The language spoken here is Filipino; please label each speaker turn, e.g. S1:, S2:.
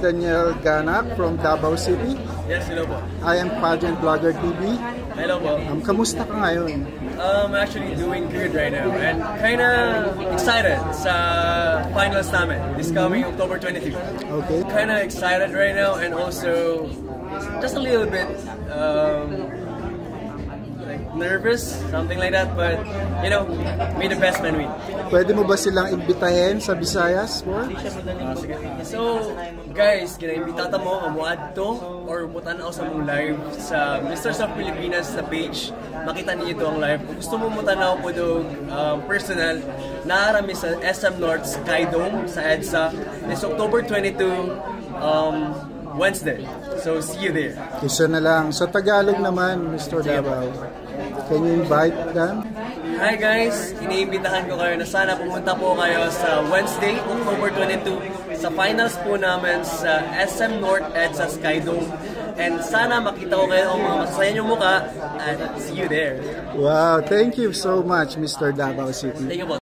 S1: Daniel Ganak from Davao City.
S2: Yes, hello po.
S1: I am Pageant Vlogger TV.
S2: Hello po.
S1: Kamusta ka ngayon?
S2: I'm actually doing good right now and kinda excited sa finals namin this coming October 22.
S1: Okay.
S2: Kinda excited right now and also just a little bit like nervous, something like that, but you know, may the best man win.
S1: Pwede mo ba silang imbitahin sa Visayas for?
S2: So, guys, kinaimbitata mo ang muadto or mutanaw sa mong live sa Misters of Pilipinas sa page. Makita niyo ito ang live. Kung gusto mo mutanaw po do personal, naarami sa SM North Sky Dome sa EDSA. It's October 22, Wednesday. So, see you there.
S1: Isa na lang. Sa Tagalog naman, Mr. Davao. Can you invite them?
S2: Hi guys! Iniimbitahan ko kayo na sana pumunta po kayo sa Wednesday, October 22 sa finals po namin sa SM North EDSA Sky Dome. And sana makita ko kayo ang mga masasaya niyong mukha and see you there.
S1: Wow, thank you so much, Mr. Davao City.
S2: Thank you po.